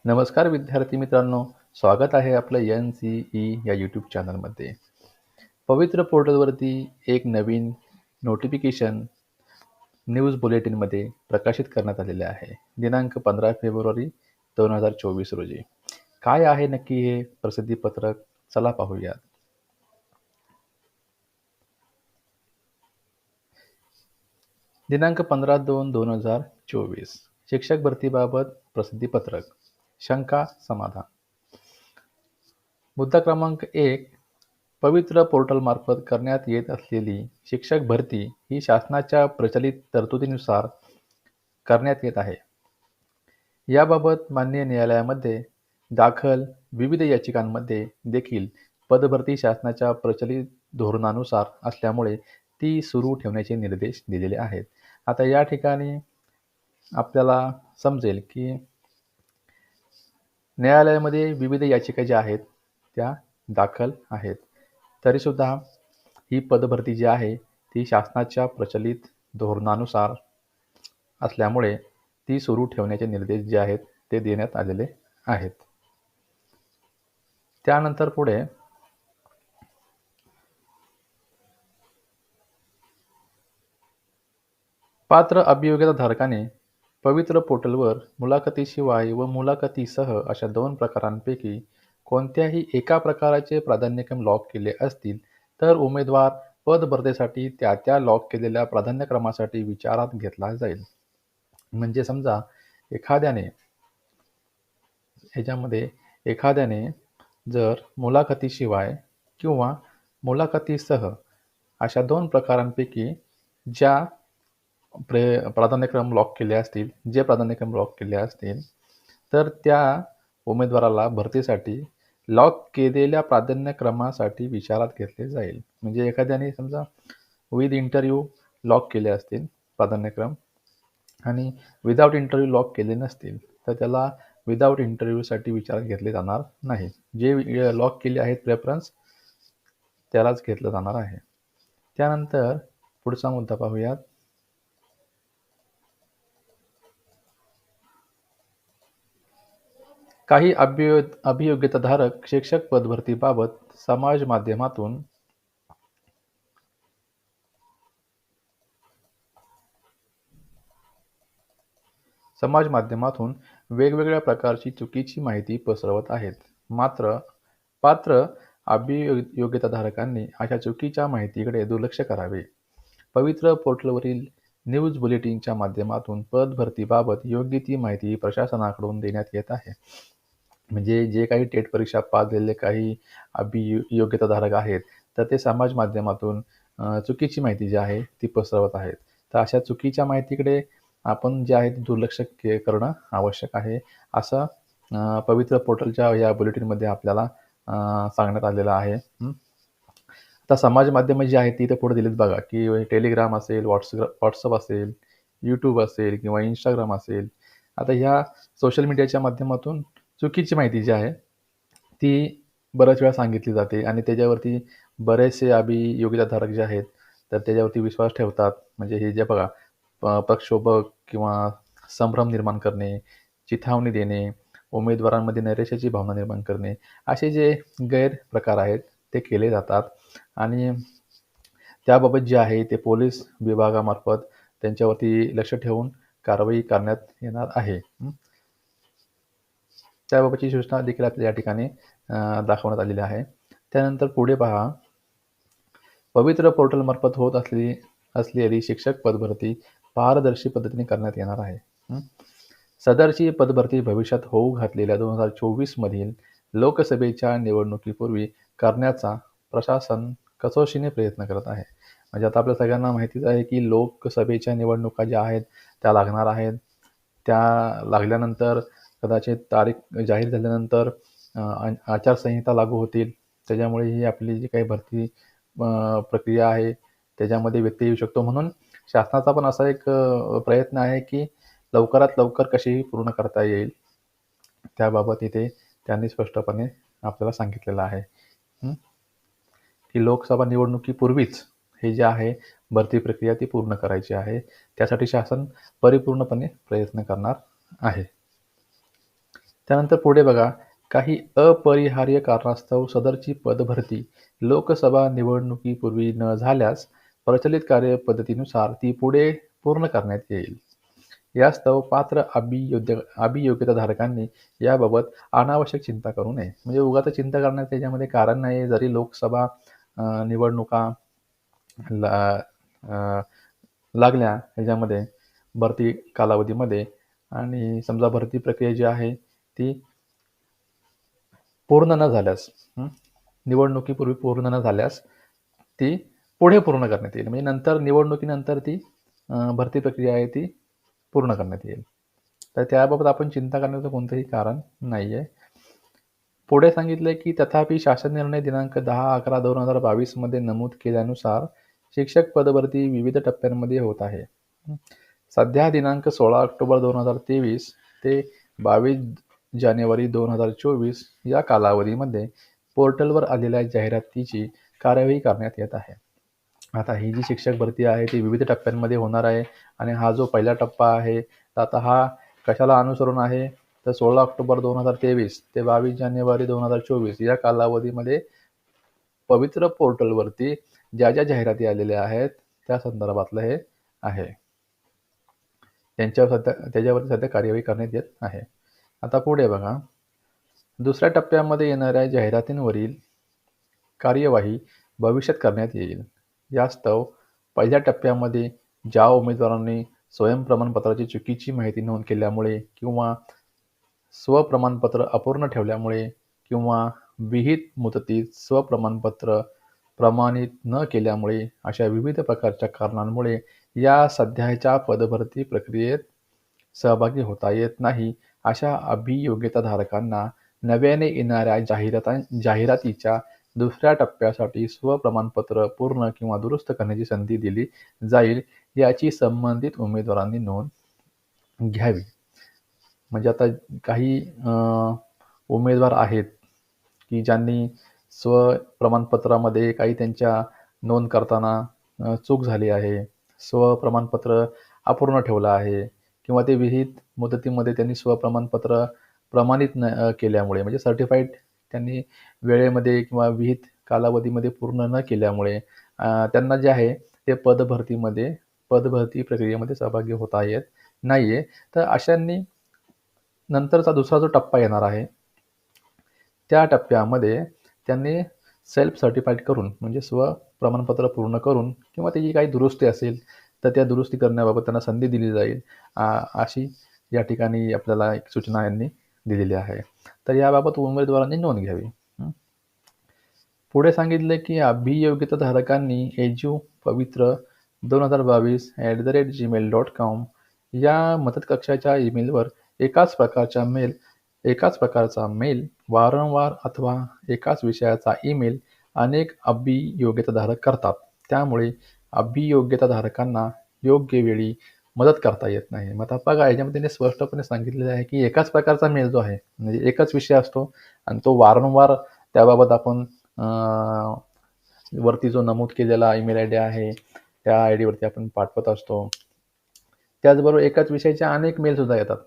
नमस्कार विद्यार्थी मित्रांनो, स्वागत आहे आपलं NCE या यूट्यूब चॅनलमध्ये. पवित्र पोर्टलवरती एक नवीन नोटिफिकेशन न्यूज बुलेटिनमध्ये प्रकाशित करण्यात आलेले आहे. दिनांक 15 फेब्रुवारी 2024 रोजी. काय आहे नक्की हे प्रसिद्धीपत्रक? चला पाहूयात. दिनांक 15/2/2024. शिक्षक भरतीबाबत प्रसिद्धीपत्रक. शंका समाधान. मुद्दा क्रमांक 1. पवित्र पोर्टलमार्फत करण्यात येत असलेली शिक्षक भरती ही शासनाच्या प्रचलित तरतुदीनुसार करण्यात येत आहे. याबाबत माननीय न्यायालयामध्ये दाखल विविध याचिकांमध्ये देखील पदभरती शासनाच्या प्रचलित धोरणानुसार असल्यामुळे ती सुरू ठेवण्याचे निर्देश दिलेले आहेत. आता या ठिकाणी आपल्याला समजेल की न्यायालयामध्ये विविध याचिका ज्या आहेत त्या दाखल आहेत. तरीसुद्धा ही पदभरती जी आहे ती शासनाच्या प्रचलित धोरणानुसार असल्यामुळे ती सुरू ठेवण्याचे निर्देश जे आहेत ते देण्यात आलेले आहेत. त्यानंतर पुढे पात्र अभियोग्यताधारकाने पवित्र पोर्टलवर मुलाखतीशिवाय व मुलाखतीसह अशा 2 प्रकारांपैकी कोणत्याही एका प्रकाराचे प्राधान्यक्रम लॉक केले असतील तर उमेदवार पदभरतीसाठी त्या लॉक केलेल्या प्राधान्यक्रमासाठी विचारात घेतला जाईल. म्हणजे समजा एखाद्याने जर मुलाखतीशिवाय किंवा मुलाखतीसह अशा 2 प्रकारांपैकी जे प्राधान्यक्रम लॉक केले असतील तर त्या उमेदवाराला भरतीसाठी लॉक केलेल्या प्राधान्यक्रमासाठी विचारात घेतले जाईल. म्हणजे एखाद्याने समजा विथ इंटरव्ह्यू लॉक केले असतील प्राधान्यक्रम आणि विदाऊट इंटरव्ह्यू लॉक केले नसतील तर त्याला विदाऊट इंटरव्ह्यूसाठी विचारात घेतले जाणार नाही. जे लॉक केले आहेत प्रेफरन्स त्यालाच घेतलं जाणार आहे. त्यानंतर पुढचा मुद्दा पाहूयात. काही अभियोग्यताधारक शिक्षक पदभरतीबाबत समाज माध्यमातून वेगवेगळ्या प्रकारची चुकीची माहिती पसरवत आहेत. मात्र पात्र अभियोग्यताधारकांनी अशा चुकीच्या माहितीकडे दुर्लक्ष करावे. पवित्र पोर्टलवरील न्यूज बुलेटिनच्या माध्यमातून पदभरतीबाबत योग्य ती माहिती प्रशासनाकडून देण्यात येत आहे. म्हणजे जे काही टेट परीक्षा पास झालेले काही अभियोग्यताधारक आहेत तर ते समाज माध्यमातून चुकीची माहिती जी आहे ती पसरवत आहेत. तर अशा चुकीच्या माहितीकडे आपण जे आहे ते दुर्लक्ष करणं आवश्यक आहे असं पवित्र पोर्टलच्या या बुलेटिनमध्ये आपल्याला सांगण्यात आलेलं आहे. आता समाज माध्यमं जी आहेत ती इथं पुढे दिलीत बघा की टेलिग्राम असेल, व्हॉट्सअप असेल, यूट्यूब असेल किंवा इंस्टाग्राम असेल. आता ह्या सोशल मीडियाच्या माध्यमातून चुकीची माहिती जी आहे ती बऱ्याच वेळा सांगितली जाते आणि त्याच्यावरती बरेचसे अभियोग्यताधारक जे आहेत तर त्याच्यावरती विश्वास ठेवतात. म्हणजे हे जे बघा प्रक्षोभक किंवा संभ्रम निर्माण करणे, चिथावणी देणे, उमेदवारांमध्ये नैराश्याची भावना निर्माण करणे असे जे गैरप्रकार आहेत ते केले जातात आणि त्याबाबत जे आहे ते पोलीस विभागामार्फत त्यांच्यावरती लक्ष ठेवून कारवाई करण्यात येणार आहे. त्याबाबतची सूचना देखील आपल्याला या ठिकाणी दाखवण्यात आलेली आहे. त्यानंतर पुढे पहा. पवित्र पोर्टलमार्फत होत असलेली शिक्षक पदभरती पारदर्शी पद्धतीने करण्यात येणार आहे. सदरची पदभरती भविष्यात होऊ घातलेल्या 2024 मधील लोकसभेच्या निवडणुकीपूर्वी करण्याचा प्रशासन कसोशीने प्रयत्न करत आहे. म्हणजे आता आपल्या सगळ्यांना माहितीच आहे की लोकसभेच्या निवडणुका ज्या आहेत त्या लागणार आहेत. त्या लागल्यानंतर कदाचित तारीख जाहीर झाल्यानंतर आचारसंहिता लागू होतील. त्याच्यामुळे ही आपली जी काही भरती प्रक्रिया आहे त्याच्यामध्ये व्यत्यय येऊ शकतो. म्हणून शासनाचा पण असा एक प्रयत्न आहे की लवकरात लवकर कशी पूर्ण करता येईल त्याबाबत इथे त्यांनी स्पष्टपणे आपल्याला सांगितलेलं आहे की लोकसभा निवडणुकीपूर्वीच हे जे आहे भरती प्रक्रिया ती पूर्ण करायची आहे. त्यासाठी शासन परिपूर्णपणे प्रयत्न करणार आहे. त्यानंतर पुढे बघा, काही अपरिहार्य कारणास्तव सदरची पदभरती लोकसभा निवडणुकीपूर्वी न झाल्यास प्रचलित कार्यपद्धतीनुसार ती पुढे पूर्ण करण्यात येईल. यास्तव पात्र अभियोग्यताधारकांनी याबाबत अनावश्यक चिंता करू नये. म्हणजे उगाच चिंता करण्यात त्याच्यामध्ये कारण नाही. जरी लोकसभा निवडणुका ला अ, लागल्या ह्याच्यामध्ये भरती कालावधीमध्ये आणि समजा भरती प्रक्रिया जी आहे ती पूर्ण न झाल्यास निवडणुकीपूर्वी पूर्ण न झाल्यास ती पुढे पूर्ण करण्यात येईल. म्हणजे नंतर निवडणुकीनंतर ती भरती प्रक्रिया आहे ती पूर्ण करण्यात येईल. तर त्याबाबत आपण चिंता करण्याचं कोणतंही कारण नाही आहे. पुढे सांगितले की तथापि शासन निर्णय दिनांक 10/11/2022 मध्ये नमूद केल्यानुसार शिक्षक पदभरती विविध टप्प्यांमध्ये होत आहे. सध्या दिनांक 16 ऑक्टोबर 2023 ते 22 जानेवारी 2024 या कालावधीमध्ये पोर्टलवर आलेल्या जाहिरातीची कार्यवाही करण्यात येत आहे. आता ही जी शिक्षक भरती आहे ती विविध टप्प्यांमध्ये होणार आहे आणि हा जो पहिला टप्पा आहे तर आता हा कशाला अनुसरून आहे तर 16 ऑक्टोबर 2023 ते 22 जानेवारी 2024 या कालावधीमध्ये पवित्र पोर्टलवरती ज्या ज्या जाहिराती आलेल्या आहेत त्या संदर्भातलं हे आहे. त्याच्यावरती सध्या कार्यवाही करण्यात येत आहे. आता पुढे बघा, दुसऱ्या टप्प्यामध्ये येणाऱ्या जाहिरातींवरील कार्यवाही भविष्यात करण्यात येईल. यास्तव पहिल्या टप्प्यामध्ये ज्या उमेदवारांनी स्वयंप्रमाणपत्राची चुकीची माहिती नोंद केल्यामुळे किंवा स्वप्रमाणपत्र अपूर्ण ठेवल्यामुळे किंवा विहित मुदतीत स्वप्रमाणपत्र प्रमाणित न केल्यामुळे अशा विविध प्रकारच्या कारणांमुळे या सध्याच्या पदभरती प्रक्रियेत सहभागी होता येत नाही अशा अभियोग्यताधारकांना नव्याने येणाऱ्या जाहिरातीच्या दुसऱ्या टप्प्यासाठी स्वप्रमाणपत्र पूर्ण किंवा दुरुस्त करण्याची संधी दिली जाईल याची संबंधित उमेदवारांनी नोंद घ्यावी. म्हणजे आता काही उमेदवार आहेत की ज्यांनी स्वप्रमाणपत्रामध्ये काही त्यांच्या नोंद करताना चूक झाली आहे, स्वप्रमाणपत्र अपूर्ण ठेवलं आहे किंवा ते विहित मुदतीमध्ये त्यांनी स्वप्रमाणपत्र प्रमाणित न केल्यामुळे म्हणजे सर्टिफाईड त्यांनी वेळेमध्ये किंवा विहित कालावधीमध्ये पूर्ण न केल्यामुळे त्यांना जे आहे ते पदभरती प्रक्रियेमध्ये सहभागी होता येत नाही आहे. तर अशांनी नंतरचा दुसरा जो टप्पा येणार आहे त्या टप्प्यामध्ये त्यांनी सेल्फ सर्टिफाईड करून म्हणजे स्वप्रमाणपत्र पूर्ण करून किंवा त्याची काही दुरुस्ती असेल तर त्या दुरुस्ती करण्याबाबत त्यांना संधी दिली जाईल अशी या ठिकाणी आपल्याला एक सूचना यांनी दिलेली आहे. तर याबाबत उमेदवारांनी नोंद घ्यावी. पुढे सांगितले की अभियोग्यताधारकांनी एज्यू पवित्र 2022@gmail.com या मदत कक्षाच्या ईमेलवर एकाच प्रकारचा मेल वारंवार अथवा एकाच विषयाचा ईमेल अनेक अभियोग्यताधारक करतात. त्यामुळे अभियोग्यताधारकांना योग्य वेळी मदत करता येत नाही. मग आता बघा याच्यामध्ये त्यांनी स्पष्टपणे सांगितलेलं आहे की एकाच प्रकारचा मेल जो आहे म्हणजे एकच विषय असतो आणि तो वारंवार त्याबाबत आपण वरती जो नमूद केलेला ईमेल आय डी आहे त्या आय डीवरती आपण पाठवत असतो. त्याचबरोबर एकाच विषयाचे अनेक मेलसुद्धा येतात.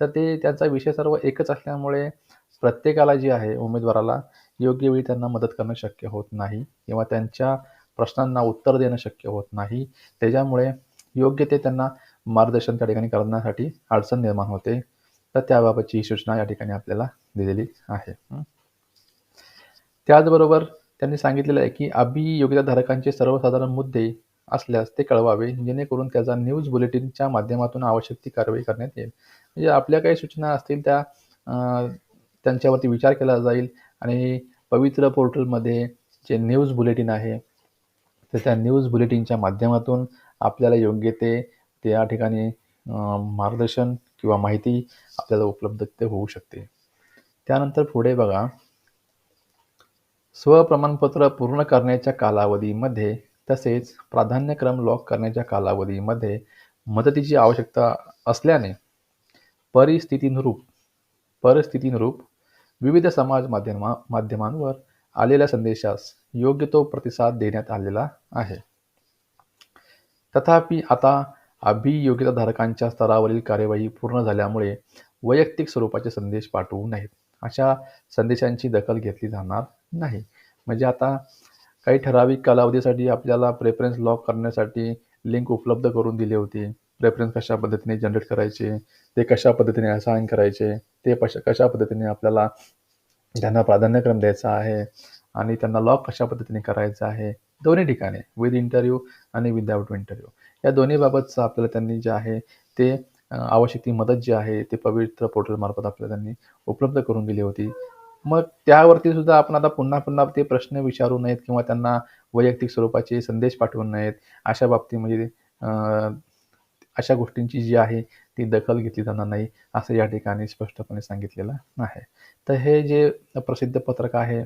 तर ते त्याचा विषय सर्व एकच असल्यामुळे प्रत्येकाला जी आहे उमेदवाराला योग्य वेळी त्यांना मदत करणं शक्य होत नाही किंवा त्यांच्या प्रश्नांना उत्तर देणं शक्य होत नाही. त्याच्यामुळे योग्य ते त्यांना मार्गदर्शन त्या ठिकाणी करण्यासाठी अडचण निर्माण होते. तर त्याबाबतची सूचना या ठिकाणी आपल्याला दिलेली आहे. त्याचबरोबर त्यांनी सांगितलेलं आहे की अभियोग्यताधारकांचे सर्वसाधारण मुद्दे असल्यास ते कळवावे जेणेकरून त्याचा न्यूज बुलेटिनच्या माध्यमातून आवश्यक ती कारवाई करण्यात येईल. म्हणजे आपल्या काही सूचना असतील त्या त्यांच्यावरती विचार केला जाईल आणि पवित्र पोर्टलमध्ये जे न्यूज बुलेटिन आहे तर त्या न्यूज बुलेटिनच्या माध्यमातून आपल्याला योग्य ते त्या ठिकाणी मार्गदर्शन किंवा माहिती आपल्याला उपलब्ध होऊ शकते. त्यानंतर पुढे बघा, स्वप्रमाणपत्र पूर्ण करण्याच्या कालावधीमध्ये तसेच प्राधान्यक्रम लॉक करण्याच्या कालावधीमध्ये मदतीची आवश्यकता असल्याने परिस्थितीनुरूप विविध समाज माध्यमांवर आलेल्या संदेशास योग्य तो प्रतिसाद देण्यात आलेला आहे. तथापि आता अभियोग्यताधारकांच्या स्तरावरील कार्यवाही पूर्ण झाल्यामुळे वैयक्तिक स्वरूपाचे संदेश पाठवू नयेत. अशा संदेशांची दखल घेतली जाणार नाही. म्हणजे आता काही ठराविक कालावधीसाठी आपल्याला प्रेफरन्स लॉक करण्यासाठी लिंक उपलब्ध करून दिली होती. प्रेफरन्स कशा पद्धतीने जनरेट करायचे, ते कशा पद्धतीने असाइन करायचे, ते कशा पद्धतीने आपल्याला त्यांना प्राधान्यक्रम द्यायचा आहे आणि त्यांना लॉक कशा पद्धतीने करायचं आहे. दोन्ही ठिकाणी विथ इंटरव्ह्यू आणि विदाऊट इंटरव्ह्यू या दोन्ही बाबतचं आपल्याला त्यांनी जे आहे ते आवश्यक ती मदत जी आहे ते पवित्र पोर्टलमार्फत आपल्याला त्यांनी उपलब्ध करून दिली होती. मग त्यावरती सुद्धा आपण आता पुन्हा ते प्रश्न विचारू नयेत किंवा त्यांना वैयक्तिक स्वरूपाचे संदेश पाठवू नयेत. अशा बाबतीमध्ये अशा गोष्टींची जी आहे ती दखल घेतली जाणार नाही, असं या ठिकाणी स्पष्टपणे सांगितलेलं आहे. तर हे जे प्रसिद्ध पत्रक आहे,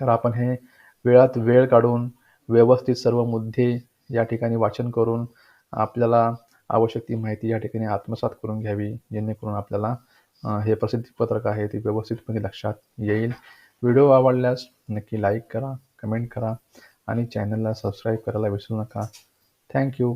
तर आपण हे वेळात वेळ काढून व्यवस्थित सर्व मुद्दे या ठिकाणी वाचन करून आपल्याला आवश्यक ती माहिती या ठिकाणी आत्मसात करून घ्यावी, जेणेकरून आपल्याला हे प्रसिद्धी पत्रक आहे ते व्यवस्थितपणे लक्षात येईल. व्हिडिओ आवडल्यास नक्की लाईक करा, कमेंट करा आणि चॅनलला सबस्क्राईब करायला विसरू नका. Thank you.